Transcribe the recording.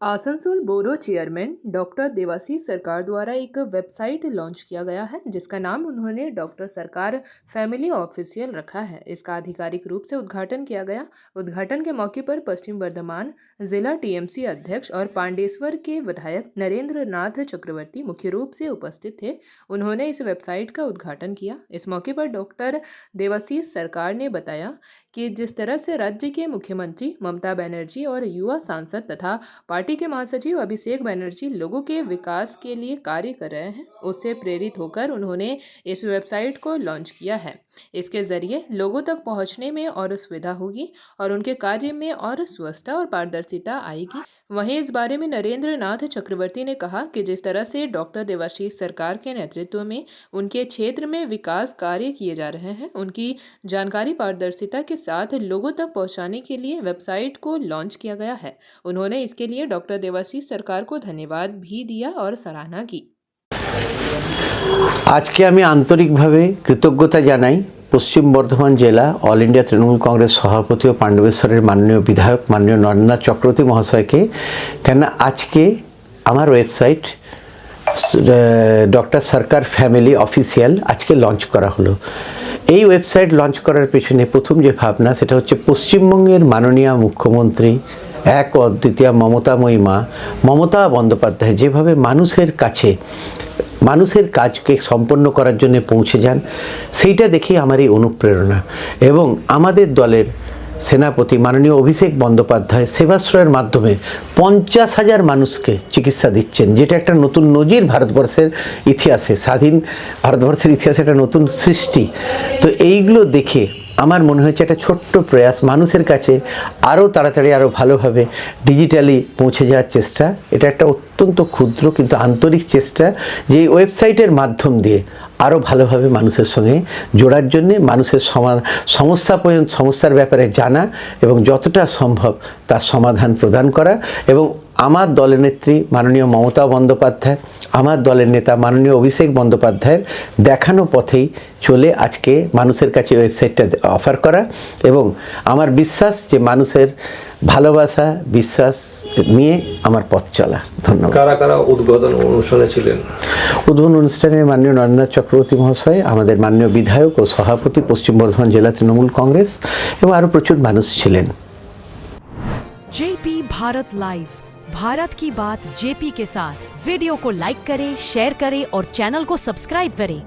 Asansol borough chairman doctor Debashish Sarkar द्वारा एक website launch किया गया है जिसका नाम उन्होंने डॉक्टर सरकार फैमिली ऑफिशियल रखा है। इसका आधिकारिक रूप से उद्घाटन किया गया। उद्घाटन के मौके पर पश्चिम बर्धमान जिला टीएमसी अध्यक्ष और पांडेश्वर के विधायक नरेंद्र नाथ चक्रवर्ती मुख्य रूप से उपस्थित थे। उन्होंने इस वेबसाइट का उद्घाटन किया। इस मौके पर डॉक्टर देवाशीष सरकार ने बताया कि जिस तरह से राज्य के मुख्यमंत्री ममता बनर्जी और युवा सांसद तथा पार्टी के महासचिव अभिषेक बनर्जी लोगों के विकास के लिए कार्य कर रहे हैं, उससे प्रेरित होकर उन्होंने इस वेबसाइट को लॉन्च किया है। इसके जरिए लोगों तक पहुंचने में और सुविधा होगी और उनके कार्य में और स्वच्छता और पारदर्शिता आएगी। वहीं इस बारे में नरेंद्र नाथ चक्रवर्ती ने कहा कि जिस तरह से डॉक्टर देवाशीष सरकार के नेतृत्व में उनके क्षेत्र में विकास कार्य किए जा रहे हैं, उनकी जानकारी पारदर्शिता के साथ लोगों तक पहुंचाने के लिए वेबसाइट को लॉन्च किया गया है। उन्होंने इसके लिए डॉक्टर देवाशीष सरकार को धन्यवाद भी दिया और सराहना की। आज के आमी आंतरिकभावे कृतज्ञता जानाई पश्चिम बर्धमान जिला ऑल इंडिया तृणमूल कांग्रेस सभापति और पांडवेश्वरेर माननीय विधायक माननीय नरेंद्र चक्रवर्ती महाशय के केन आज के आमार वेबसाइट डॉक्टर सरकार फैमिली ऑफिशियल आज के लॉन्च करा हलो। এই ওয়েবসাইট লঞ্চ করার পেছনে প্রথম যে ভাবনা সেটা হচ্ছে পশ্চিমবঙ্গের মাননীয় মুখ্যমন্ত্রী এক অদ্বিতীয় মমতাময়ী মা মমতা বন্দ্যোপাধ্যায় যেভাবে মানুষের কাজকে সম্পন্ন করার জন্য পৌঁছে যান সেইটা দেখে আমার এই অনুপ্রেরণা এবং আমাদের দলের সেনাপতি মাননীয় অভিষেক বন্দ্যোপাধ্যায় সেবাশ্রয়ের মাধ্যমে 50,000 মানুষকে চিকিৎসা দিচ্ছেন, যেটা একটা নতুন নজির ভারতবর্ষের ইতিহাসে, স্বাধীন ভারতবর্ষের ইতিহাসে একটা নতুন সৃষ্টি। তো এইগুলো দেখে আমার মনে হয়েছে একটা ছোট্ট প্রয়াস মানুষের কাছে আরও তাড়াতাড়ি আরও ভালোভাবে ডিজিটালি পৌঁছে যাওয়ার চেষ্টা। এটা একটা অত্যন্ত ক্ষুদ্র কিন্তু আন্তরিক চেষ্টা যে এই ওয়েবসাইটের মাধ্যম দিয়ে আরও ভালোভাবে মানুষের সঙ্গে জোড়ার জন্যে মানুষের সমস্যার ব্যাপারে জানা এবং যতটা সম্ভব তার সমাধান প্রদান করা এবং আমার দলনেত্রী মাননীয় মমতা বন্দ্যোপাধ্যায় আমার দলের নেতা মাননীয় অভিষেক বন্দ্যোপাধ্যায়ের দেখানো পথেই চলে আজকে মানুষের কাছে ওয়েবসাইটটা অফার করা এবং আমার বিশ্বাস যে মানুষের ভালোবাসা বিশ্বাস নিয়ে আমার পথ চলা। ধন্যবাদ। কারা কারা উদ্বোধন অনুষ্ঠানে ছিলেন? উদ্বোধন অনুষ্ঠানে মাননীয় নরেন্দ্র চক্রবর্তী মহাশয়, আমাদের মাননীয় বিধায়ক ও সভাপতি পশ্চিম বর্ধমান জেলা তৃণমূল কংগ্রেস এবং আরও প্রচুর মানুষ ছিলেন। जेपी भारत लाइव, भारत की बात जेपी के साथ। वीडियो को लाइक करें, शेयर करें और चैनल को सब्सक्राइब करें।